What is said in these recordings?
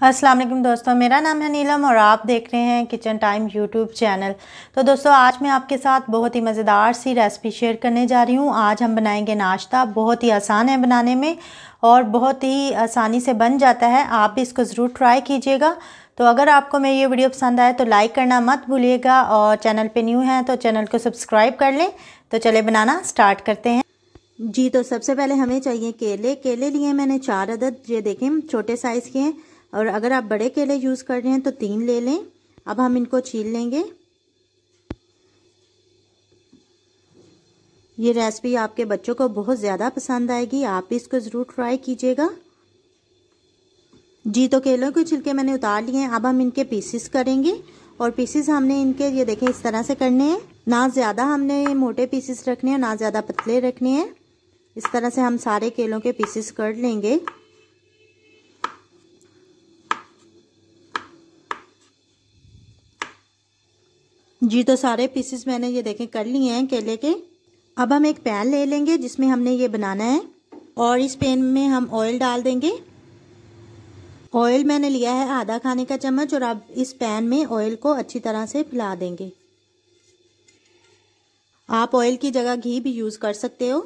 अस्सलाम वालेकुम दोस्तों, मेरा नाम है नीलम और आप देख रहे हैं किचन टाइम यूट्यूब चैनल। तो दोस्तों, आज मैं आपके साथ बहुत ही मज़ेदार सी रेसिपी शेयर करने जा रही हूँ। आज हम बनाएंगे नाश्ता। बहुत ही आसान है बनाने में और बहुत ही आसानी से बन जाता है। आप भी इसको ज़रूर ट्राई कीजिएगा। तो अगर आपको मेरी ये वीडियो पसंद आए तो लाइक करना मत भूलिएगा और चैनल पर न्यू हैं तो चैनल को सब्सक्राइब कर लें। तो चले बनाना स्टार्ट करते हैं जी। तो सबसे पहले हमें चाहिए केले लिए मैंने 4 अदद, ये देखें छोटे साइज़ के हैं। और अगर आप बड़े केले यूज़ कर रहे हैं तो 3 ले लें। अब हम इनको छील लेंगे। ये रेसिपी आपके बच्चों को बहुत ज़्यादा पसंद आएगी, आप भी इसको ज़रूर ट्राई कीजिएगा। जी, तो केलों के छिलके मैंने उतार लिए हैं। अब हम इनके पीसेस करेंगे और पीसेस हमने इनके ये देखें इस तरह से करने हैं। ना ज़्यादा हमने मोटे पीसेस रखने हैं, ना ज़्यादा पतले रखने हैं। इस तरह से हम सारे केलों के पीसेस कर लेंगे। जी, तो सारे पीसेस मैंने ये देखें कर लिए हैं केले के। अब हम एक पैन ले लेंगे जिसमें हमने ये बनाना है और इस पैन में हम ऑयल डाल देंगे। ऑयल मैंने लिया है आधा खाने का चम्मच और अब इस पैन में ऑयल को अच्छी तरह से फैला देंगे। आप ऑयल की जगह घी भी यूज़ कर सकते हो।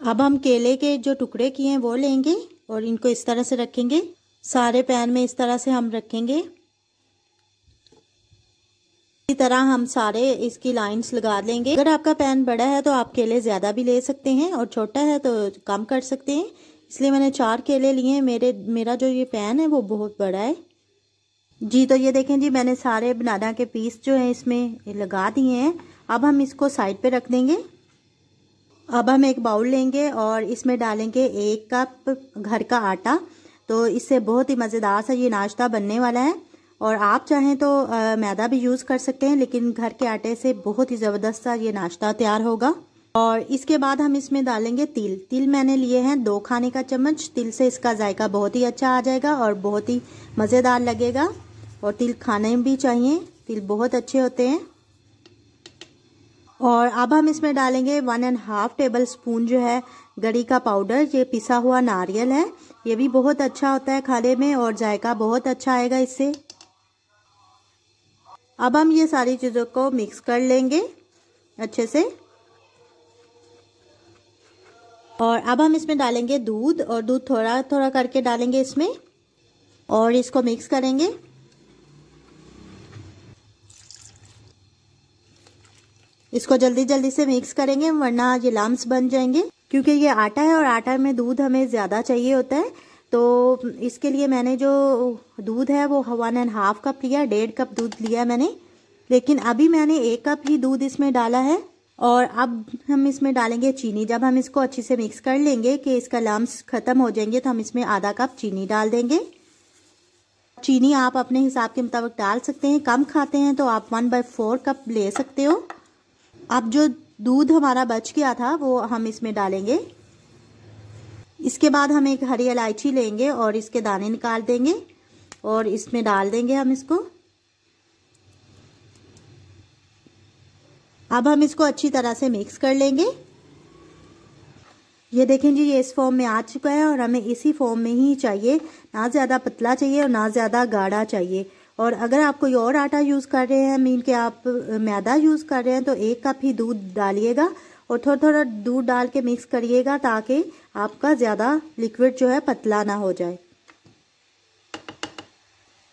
अब हम केले के जो टुकड़े किए हैं वो लेंगे और इनको इस तरह से रखेंगे। सारे पैन में इस तरह से हम रखेंगे। इसी तरह हम सारे इसकी लाइंस लगा लेंगे। अगर आपका पैन बड़ा है तो आप केले ज़्यादा भी ले सकते हैं और छोटा है तो कम कर सकते हैं। इसलिए मैंने 4 केले लिए हैं। मेरा जो ये पैन है वो बहुत बड़ा है। जी, तो ये देखें जी, मैंने सारे बनाना के पीस जो हैं इसमें लगा दिए हैं। अब हम इसको साइड पे रख देंगे। अब हम एक बाउल लेंगे और इसमें डालेंगे 1 कप घर का आटा। तो इससे बहुत ही मज़ेदार सा ये नाश्ता बनने वाला है। और आप चाहें तो मैदा भी यूज़ कर सकते हैं, लेकिन घर के आटे से बहुत ही ज़बरदस्त सा ये नाश्ता तैयार होगा। और इसके बाद हम इसमें डालेंगे तिल मैंने लिए हैं 2 खाने का चम्मच। तिल से इसका जायका बहुत ही अच्छा आ जाएगा और बहुत ही मज़ेदार लगेगा। और तिल खाने भी चाहिए, तिल बहुत अच्छे होते हैं। और अब हम इसमें डालेंगे 1.5 टेबल स्पून जो है गरी का पाउडर। ये पिसा हुआ नारियल है, ये भी बहुत अच्छा होता है खाने में और जायका बहुत अच्छा आएगा इससे। अब हम ये सारी चीज़ों को मिक्स कर लेंगे अच्छे से। और अब हम इसमें डालेंगे दूध और दूध थोड़ा थोड़ा करके डालेंगे इसमें और इसको मिक्स करेंगे। इसको जल्दी जल्दी से मिक्स करेंगे वरना ये लम्स बन जाएंगे, क्योंकि ये आटा है और आटा में दूध हमें ज़्यादा चाहिए होता है। तो इसके लिए मैंने जो दूध है वो 1.5 कप लिया, 1.5 कप दूध लिया मैंने। लेकिन अभी मैंने 1 कप ही दूध इसमें डाला है। और अब हम इसमें डालेंगे चीनी। जब हम इसको अच्छे से मिक्स कर लेंगे कि इसका लम्स ख़त्म हो जाएंगे तो हम इसमें आधा कप चीनी डाल देंगे। चीनी आप अपने हिसाब के मुताबिक डाल सकते हैं। कम खाते हैं तो आप 1/4 कप ले सकते हो। अब जो दूध हमारा बच गया था वो हम इसमें डालेंगे। इसके बाद हम एक हरी इलायची लेंगे और इसके दाने निकाल देंगे और इसमें डाल देंगे हम इसको। अब हम इसको अच्छी तरह से मिक्स कर लेंगे। ये देखें जी, ये इस फॉर्म में आ चुका है और हमें इसी फॉर्म में ही चाहिए, ना ज़्यादा पतला चाहिए और ना ज़्यादा गाढ़ा चाहिए। और अगर आप कोई और आटा यूज़ कर रहे हैं, मीन के आप मैदा यूज़ कर रहे हैं, तो 1 कप ही दूध डालिएगा और थोड़ा थोड़ा दूध डाल के मिक्स करिएगा ताकि आपका ज़्यादा लिक्विड जो है पतला ना हो जाए।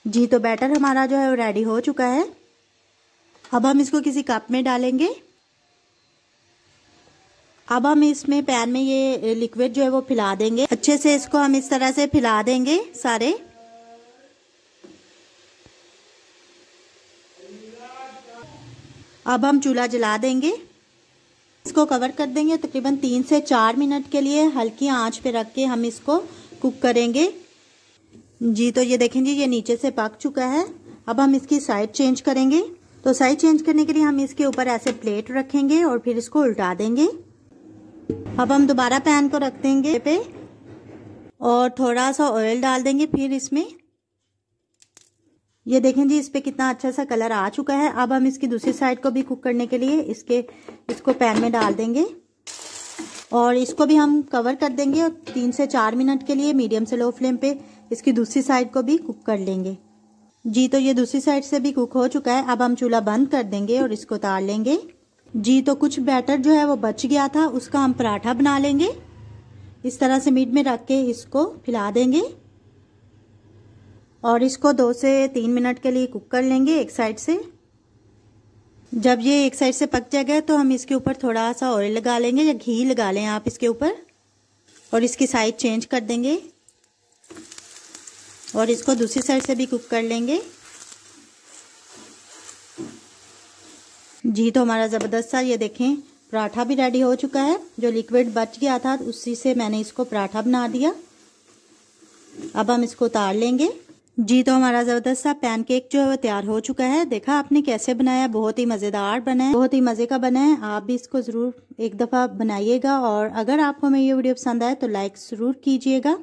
जी, तो बैटर हमारा जो है वो रेडी हो चुका है। अब हम इसको किसी कप में डालेंगे। अब हम इसमें पैन में ये लिक्विड जो है वो फैला देंगे अच्छे से। इसको हम इस तरह से फैला देंगे सारे। अब हम चूल्हा जला देंगे, इसको कवर कर देंगे। तकरीबन 3 से 4 मिनट के लिए हल्की आंच पे रख के हम इसको कुक करेंगे। जी, तो ये देखें जी, ये नीचे से पक चुका है। अब हम इसकी साइड चेंज करेंगे। तो साइड चेंज करने के लिए हम इसके ऊपर ऐसे प्लेट रखेंगे और फिर इसको उल्टा देंगे। अब हम दोबारा पैन को रख देंगे पे और थोड़ा सा ऑयल डाल देंगे फिर इसमें। ये देखें जी, इस पे कितना अच्छा सा कलर आ चुका है। अब हम इसकी दूसरी साइड को भी कुक करने के लिए इसको पैन में डाल देंगे और इसको भी हम कवर कर देंगे और 3 से 4 मिनट के लिए मीडियम से लो फ्लेम पे इसकी दूसरी साइड को भी कुक कर लेंगे। जी तो ये दूसरी साइड से भी कुक हो चुका है। अब हम चूल्हा बंद कर देंगे और इसको उतार लेंगे। जी तो कुछ बैटर जो है वो बच गया था, उसका हम पराठा बना लेंगे। इस तरह से मीट में रख के इसको फैला देंगे और इसको 2 से 3 मिनट के लिए कुक कर लेंगे एक साइड से। जब ये एक साइड से पक जाएगा तो हम इसके ऊपर थोड़ा सा ऑयल लगा लेंगे या घी लगा लें आप इसके ऊपर, और इसकी साइड चेंज कर देंगे और इसको दूसरी साइड से भी कुक कर लेंगे। जी तो हमारा ज़बरदस्त सा ये देखें पराठा भी रेडी हो चुका है। जो लिक्विड बच गया था उसी से मैंने इसको पराठा बना दिया। अब हम इसको उतार लेंगे। जी तो हमारा ज़बरदस्त सा पैनकेक जो है वो तैयार हो चुका है। देखा आपने कैसे बनाया, बहुत ही मज़ेदार बना है, बहुत ही मज़े का बना है। आप भी इसको ज़रूर एक दफ़ा बनाइएगा और अगर आपको मेरी ये वीडियो पसंद आए तो लाइक ज़रूर कीजिएगा,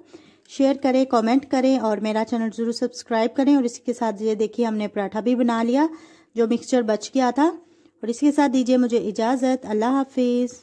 शेयर करें, कमेंट करें और मेरा चैनल ज़रूर सब्सक्राइब करें। और इसके साथ ये देखिए हमने पराठा भी बना लिया जो मिक्सचर बच गया था। और इसके साथ दीजिए मुझे इजाज़त। अल्लाह हाफिज़।